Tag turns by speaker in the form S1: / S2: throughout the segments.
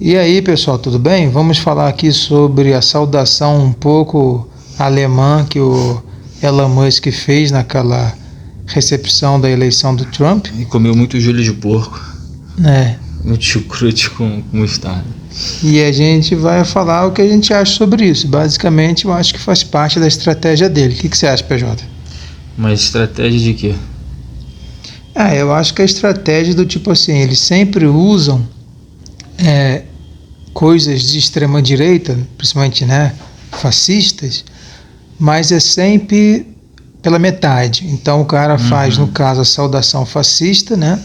S1: E aí, pessoal, tudo bem? Vamos falar aqui sobre a saudação um pouco alemã que o Elon Musk fez naquela recepção da eleição do Trump.
S2: E comeu muito joelho de porco.
S1: É.
S2: Muito chucrute com mostarda.
S1: E a gente vai falar o que a gente acha sobre isso. Basicamente, eu acho que faz parte da estratégia dele. O que você acha, PJ?
S2: Mas estratégia de quê?
S1: Eu acho que a estratégia do tipo assim, eles sempre usam coisas de extrema direita, principalmente, né, fascistas, mas é sempre pela metade. Então o cara faz, no caso, a saudação fascista, né?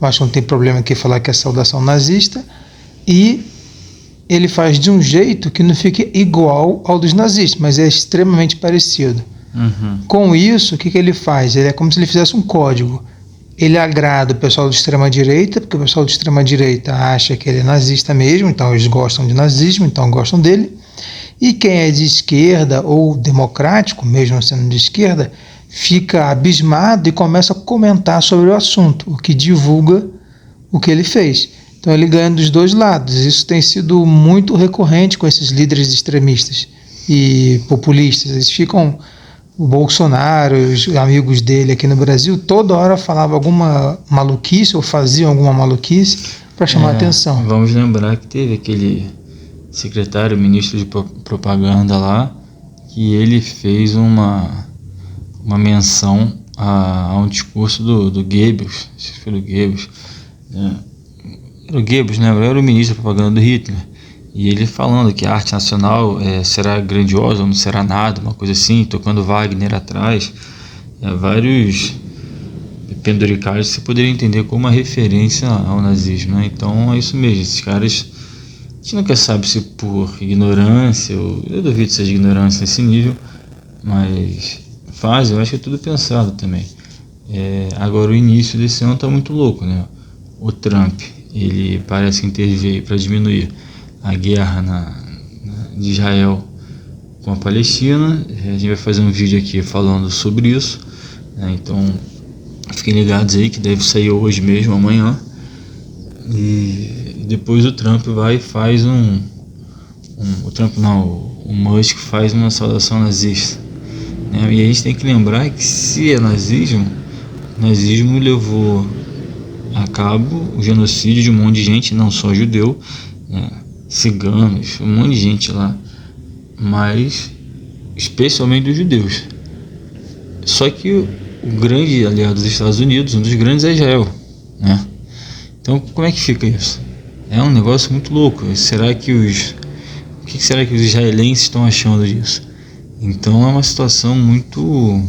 S1: Eu acho que não tem problema aqui falar que é saudação nazista, e ele faz de um jeito que não fique igual ao dos nazistas, mas é extremamente parecido. Com isso, o que ele faz? Ele é como se ele fizesse um código. Ele agrada o pessoal de extrema-direita, porque o pessoal de extrema-direita acha que ele é nazista mesmo, então eles gostam de nazismo, então gostam dele. E quem é de esquerda ou democrático, mesmo sendo de esquerda, fica abismado e começa a comentar sobre o assunto, o que divulga o que ele fez. Então ele ganha dos dois lados. Isso tem sido muito recorrente com esses líderes extremistas e populistas. Eles ficam... O Bolsonaro, os amigos dele aqui no Brasil, toda hora falava alguma maluquice ou faziam alguma maluquice para chamar a atenção.
S2: Vamos lembrar que teve aquele secretário, ministro de propaganda lá, que ele fez uma menção a um discurso do Goebbels, acho que foi do Goebbels, era o Goebbels, né? Era o ministro de propaganda do Hitler. E ele falando que a arte nacional será grandiosa ou não será nada, uma coisa assim, tocando Wagner atrás. Vários penduricalhos você poderia entender como uma referência ao nazismo, né? Então é isso mesmo, esses caras, a gente nunca sabe se por ignorância, ou eu duvido que seja ignorância nesse nível, mas fazem, eu acho que é tudo pensado também. Agora o início desse ano está muito louco, né? O Trump, ele parece que interveio para diminuir a guerra de Israel com a Palestina. A gente vai fazer um vídeo aqui falando sobre isso, né? Então fiquem ligados aí que deve sair hoje mesmo, amanhã. E depois o Trump vai e faz o Musk faz uma saudação nazista, né? E a gente tem que lembrar que se é nazismo, o nazismo levou a cabo o genocídio de um monte de gente, não só judeu, né? Ciganos, um monte de gente lá, mas especialmente dos judeus. Só que o grande aliado dos Estados Unidos, um dos grandes, é Israel, né? Então como é que fica isso? É um negócio muito louco. O que será que os israelenses estão achando disso? Então é uma situação muito,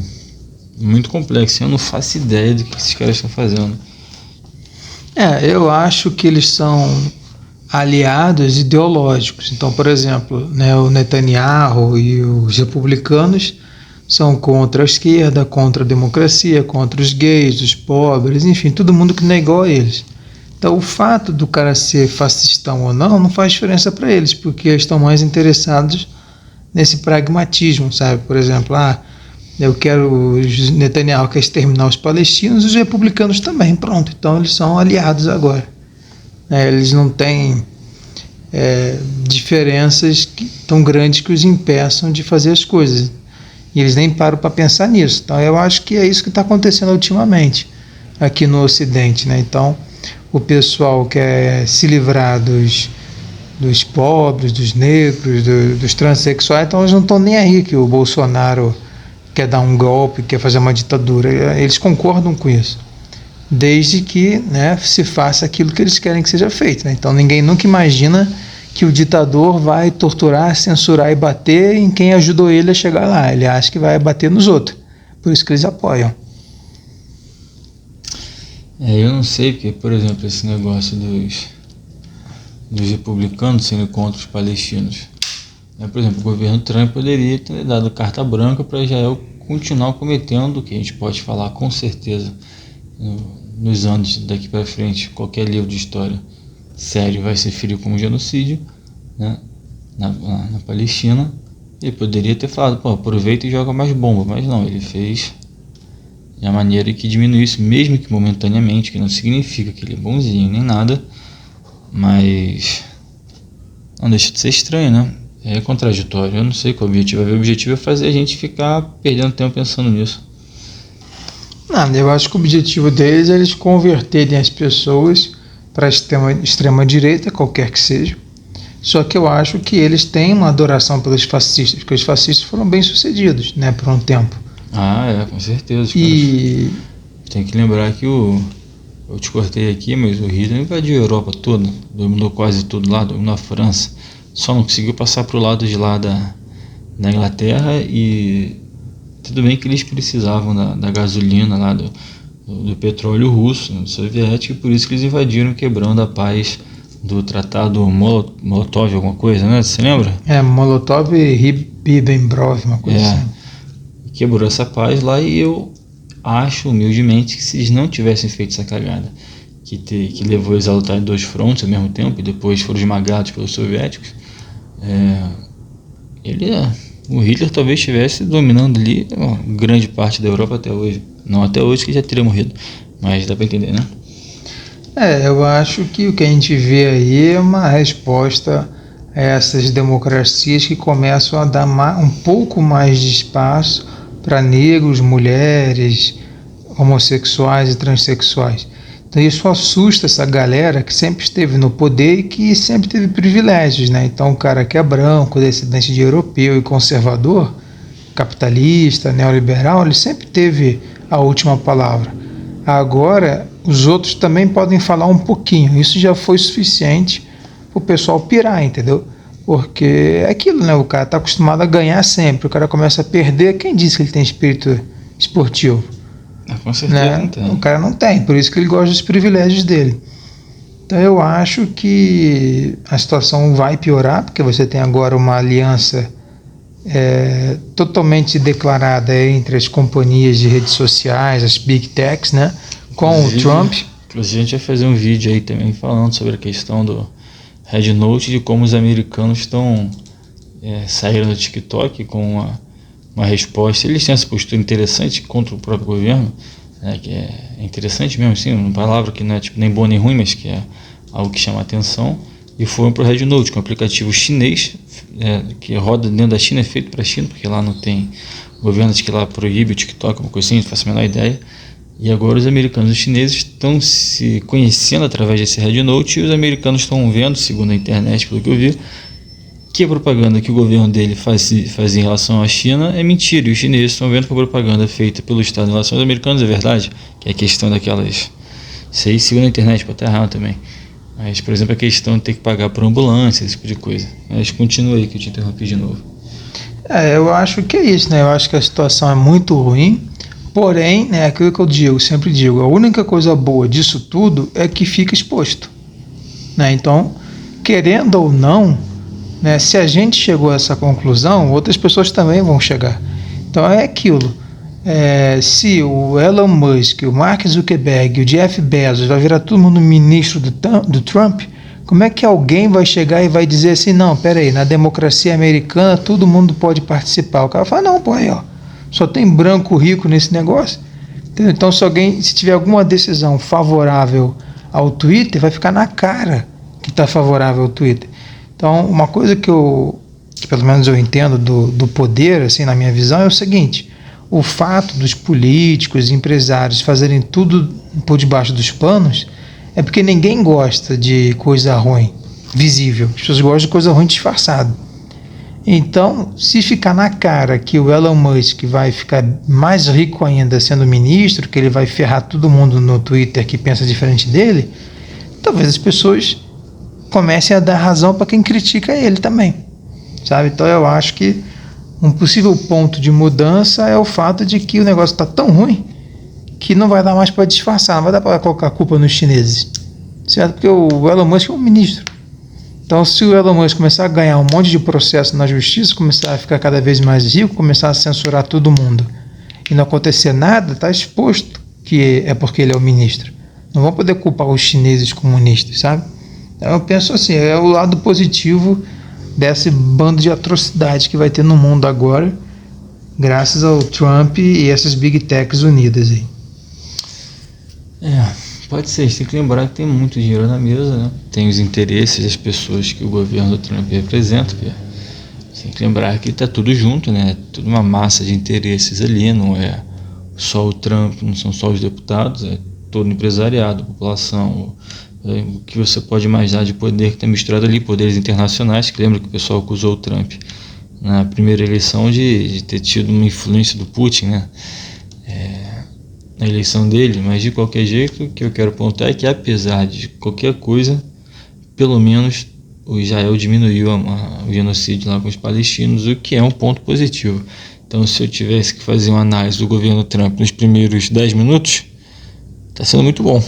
S2: muito complexa. Eu não faço ideia do que esses caras estão fazendo.
S1: Eu acho que eles são aliados ideológicos. Então, por exemplo, né, o Netanyahu e os republicanos são contra a esquerda, contra a democracia, contra os gays, os pobres, enfim, todo mundo que não é igual a eles. Então, o fato do cara ser fascistão ou não faz diferença para eles, porque eles estão mais interessados nesse pragmatismo, sabe? Por exemplo, eu quero, o Netanyahu quer exterminar os palestinos, os republicanos também, pronto. Então, eles são aliados agora. Eles não têm diferenças tão grandes que os impeçam de fazer as coisas. E eles nem param para pensar nisso. Então eu acho que é isso que está acontecendo ultimamente aqui no Ocidente, né? Então o pessoal quer se livrar dos pobres, dos negros, dos transexuais, então eles não estão nem aí que o Bolsonaro quer dar um golpe, quer fazer uma ditadura. Eles concordam com isso, desde que, né, se faça aquilo que eles querem que seja feito, né? Então ninguém nunca imagina que o ditador vai torturar, censurar e bater em quem ajudou ele a chegar lá. Ele acha que vai bater nos outros, por isso que eles apoiam.
S2: Eu não sei, porque, por exemplo, esse negócio dos republicanos sendo contra os palestinos, por exemplo, o governo Trump poderia ter dado carta branca para Israel continuar cometendo o que a gente pode falar com certeza nos anos daqui para frente. Qualquer livro de história sério vai se ferir como genocídio, né, na Palestina. Ele poderia ter falado, aproveita e joga mais bomba, mas não, ele fez de uma maneira que diminuísse, mesmo que momentaneamente, que não significa que ele é bonzinho nem nada, mas não deixa de ser estranho, né? É contraditório. Eu não sei qual é o objetivo. O objetivo é fazer a gente ficar perdendo tempo pensando nisso.
S1: Não, eu acho que o objetivo deles é eles converterem as pessoas para a extrema direita, qualquer que seja. Só que eu acho que eles têm uma adoração pelos fascistas, porque os fascistas foram bem sucedidos, né, por um tempo.
S2: Com certeza.
S1: E
S2: tem que lembrar que eu te cortei aqui, mas o Hitler invadiu a Europa toda, dominou quase tudo lá, dominou a França, só não conseguiu passar para o lado de lá da Inglaterra. E tudo bem que eles precisavam da gasolina lá, do petróleo russo, né, soviético, e por isso que eles invadiram, quebrando a paz do tratado Molotov, alguma coisa, né? Você lembra?
S1: Molotov e Ribbentrop, uma coisa assim.
S2: Quebrou essa paz lá, e eu acho humildemente que se eles não tivessem feito essa cagada, que levou eles a lutar em dois frontes ao mesmo tempo e depois foram esmagados pelos soviéticos, o Hitler talvez estivesse dominando ali uma grande parte da Europa até hoje. Não até hoje, que já teria morrido, mas dá para entender, né?
S1: Eu acho que o que a gente vê aí é uma resposta a essas democracias que começam a dar um pouco mais de espaço para negros, mulheres, homossexuais e transexuais. Então isso assusta essa galera que sempre esteve no poder e que sempre teve privilégios, né? Então o cara que é branco, descendente de europeu e conservador, capitalista, neoliberal, ele sempre teve a última palavra. Agora os outros também podem falar um pouquinho. Isso já foi suficiente para o pessoal pirar, entendeu? Porque é aquilo, né? O cara está acostumado a ganhar sempre. O cara começa a perder. Quem disse que ele tem espírito esportivo?
S2: Com certeza,
S1: né?
S2: Não tem.
S1: O cara não tem. Por isso que ele gosta dos privilégios dele. Então eu acho que a situação vai piorar, porque você tem agora uma aliança totalmente declarada entre as companhias de redes sociais, as big techs, né? Com o Trump.
S2: Inclusive a gente vai fazer um vídeo aí também falando sobre a questão do Red Note, de como os americanos estão saíram do TikTok com uma resposta. Eles têm essa postura interessante contra o próprio governo, né, que é interessante mesmo, assim, uma palavra que não é tipo nem boa nem ruim, mas que é algo que chama a atenção, e foram para o Red Note, que é um aplicativo chinês, que roda dentro da China, é feito para a China, porque lá não tem, o governo diz que lá proíbe o TikTok, uma coisa assim, não faço a menor ideia. E agora os americanos e os chineses estão se conhecendo através desse Red Note, e os americanos estão vendo, segundo a internet, pelo que eu vi, que a propaganda que o governo dele faz em relação à China é mentira, e os chineses estão vendo que a propaganda feita pelo Estado em relação aos americanos é verdade, que é a questão daquelas... Isso aí segundo a internet, pode estar errado também. Mas, por exemplo, a questão de ter que pagar por ambulância, esse tipo de coisa. Mas continua aí que eu te interrompi de novo.
S1: Eu acho que é isso, né? Eu acho que a situação é muito ruim. Porém, né, aquilo que eu sempre digo, a única coisa boa disso tudo é que fica exposto, né? Então, querendo ou não, né, se a gente chegou a essa conclusão, outras pessoas também vão chegar. Então é aquilo. Se o Elon Musk, o Mark Zuckerberg, o Jeff Bezos vai virar todo mundo ministro do Trump, como é que alguém vai chegar e vai dizer assim, não, peraí, na democracia americana todo mundo pode participar? O cara fala, não, pô, aí ó, só tem branco rico nesse negócio. Entendeu? Então se tiver alguma decisão favorável ao Twitter, vai ficar na cara que está favorável ao Twitter. Então uma coisa que pelo menos eu entendo do poder, assim, na minha visão, é o seguinte: o fato dos políticos e empresários fazerem tudo por debaixo dos panos é porque ninguém gosta de coisa ruim visível, as pessoas gostam de coisa ruim disfarçada. Então, se ficar na cara que o Elon Musk vai ficar mais rico ainda sendo ministro, que ele vai ferrar todo mundo no Twitter que pensa diferente dele, talvez as pessoas comecem a dar razão para quem critica ele também, sabe? Então eu acho que um possível ponto de mudança é o fato de que o negócio está tão ruim que não vai dar mais para disfarçar, não vai dar para colocar a culpa nos chineses, certo? Porque o Elon Musk é um ministro. Então, se o Elon Musk começar a ganhar um monte de processo na justiça, começar a ficar cada vez mais rico, começar a censurar todo mundo e não acontecer nada, está exposto que é porque ele é o ministro. Não vão poder culpar os chineses comunistas, sabe? Então, eu penso assim, é o lado positivo desse bando de atrocidades que vai ter no mundo agora, graças ao Trump e essas big techs unidas aí.
S2: Pode ser, a gente tem que lembrar que tem muito dinheiro na mesa, né? Tem os interesses das pessoas que o governo do Trump representa, tem que lembrar que está tudo junto, né? Tudo uma massa de interesses ali, não é só o Trump, não são só os deputados, é todo o empresariado, a população, o que você pode imaginar de poder que está misturado ali, poderes internacionais, que lembra que o pessoal acusou o Trump na primeira eleição de ter tido uma influência do Putin, né? Na eleição dele, mas de qualquer jeito, o que eu quero apontar é que apesar de qualquer coisa, pelo menos o Israel diminuiu o genocídio lá com os palestinos, o que é um ponto positivo. Então, se eu tivesse que fazer uma análise do governo Trump nos primeiros 10 minutos, está sendo muito bom.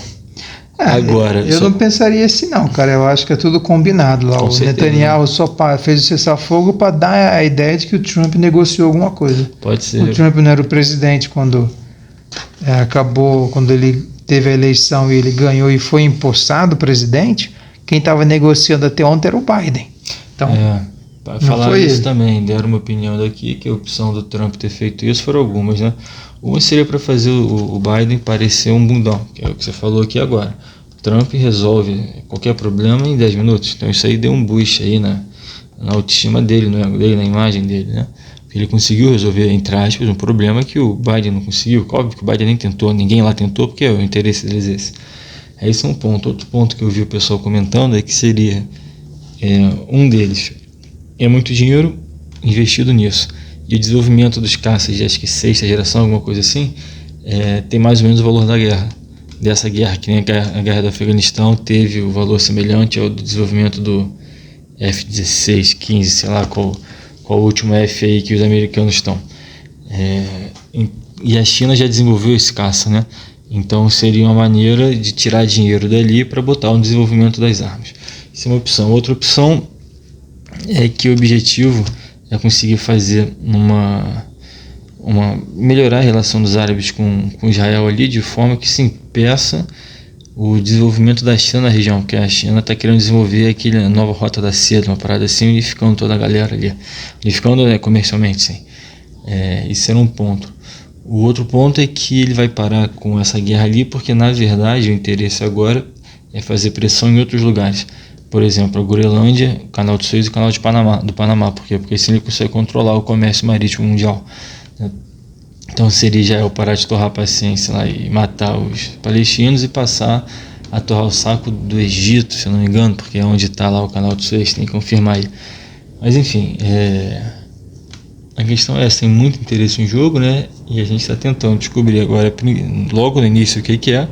S2: Agora,
S1: eu não pensaria assim não, cara. Eu acho que é tudo combinado lá.
S2: Com
S1: o
S2: certeza.
S1: Netanyahu só fez o cessar-fogo para dar a ideia de que o Trump negociou alguma coisa.
S2: Pode ser.
S1: O Trump não era o presidente quando quando ele teve a eleição e ele ganhou e foi empossado presidente. Quem estava negociando até ontem era o Biden. Então,
S2: para falar isso também, deram uma opinião daqui que a opção do Trump ter feito isso foram algumas, né? Uma seria para fazer o Biden parecer um bundão, que é o que você falou aqui agora. O Trump resolve qualquer problema em 10 minutos. Então isso aí deu um boost aí na autoestima dele, no ego dele, na imagem dele, né? Ele conseguiu resolver, entre aspas, um problema que o Biden não conseguiu. Óbvio que o Biden nem tentou, ninguém lá tentou, porque o interesse deles é esse. Esse é um ponto. Outro ponto que eu vi o pessoal comentando é que seria um deles. É muito dinheiro investido nisso. E o desenvolvimento dos caças de acho que 6ª geração, alguma coisa assim, tem mais ou menos o valor da guerra. Dessa guerra, que nem a guerra do Afeganistão teve o valor semelhante ao do desenvolvimento do F-16, 15, sei lá qual o último F aí que os americanos estão. E a China já desenvolveu esse caça, né? Então seria uma maneira de tirar dinheiro dali para botar no desenvolvimento das armas. Isso é uma opção. Outra opção é que o objetivo é conseguir fazer melhorar a relação dos árabes com Israel ali, de forma que se impeça o desenvolvimento da China na região, porque a China está querendo desenvolver aquela nova rota da seda, uma parada assim, unificando toda a galera ali, unificando comercialmente, sim. Isso era um ponto. O outro ponto é que ele vai parar com essa guerra ali, porque na verdade o interesse agora é fazer pressão em outros lugares. Por exemplo, a Groenlândia, o Canal de Suez e o Canal do Panamá. Por quê? Porque assim ele consegue controlar o comércio marítimo mundial. Então seria Israel parar de torrar a paciência lá e matar os palestinos e passar a torrar o saco do Egito, se eu não me engano, porque é onde está lá o Canal de Suez, tem que confirmar aí. Mas enfim, a questão é essa, tem muito interesse em jogo, né? E a gente está tentando descobrir agora, logo no início, o que é.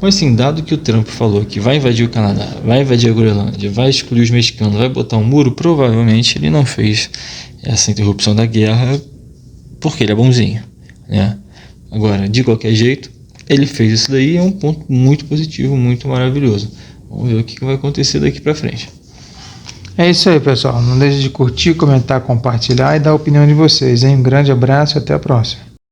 S2: Mas assim, dado que o Trump falou que vai invadir o Canadá, vai invadir a Groenlândia, vai excluir os mexicanos, vai botar um muro, provavelmente ele não fez essa interrupção da guerra porque ele é bonzinho, né? Agora, de qualquer jeito, ele fez isso daí, é um ponto muito positivo, muito maravilhoso. Vamos ver o que vai acontecer daqui para frente.
S1: É isso aí, pessoal. Não deixe de curtir, comentar, compartilhar e dar a opinião de vocês, hein? Um grande abraço e até a próxima.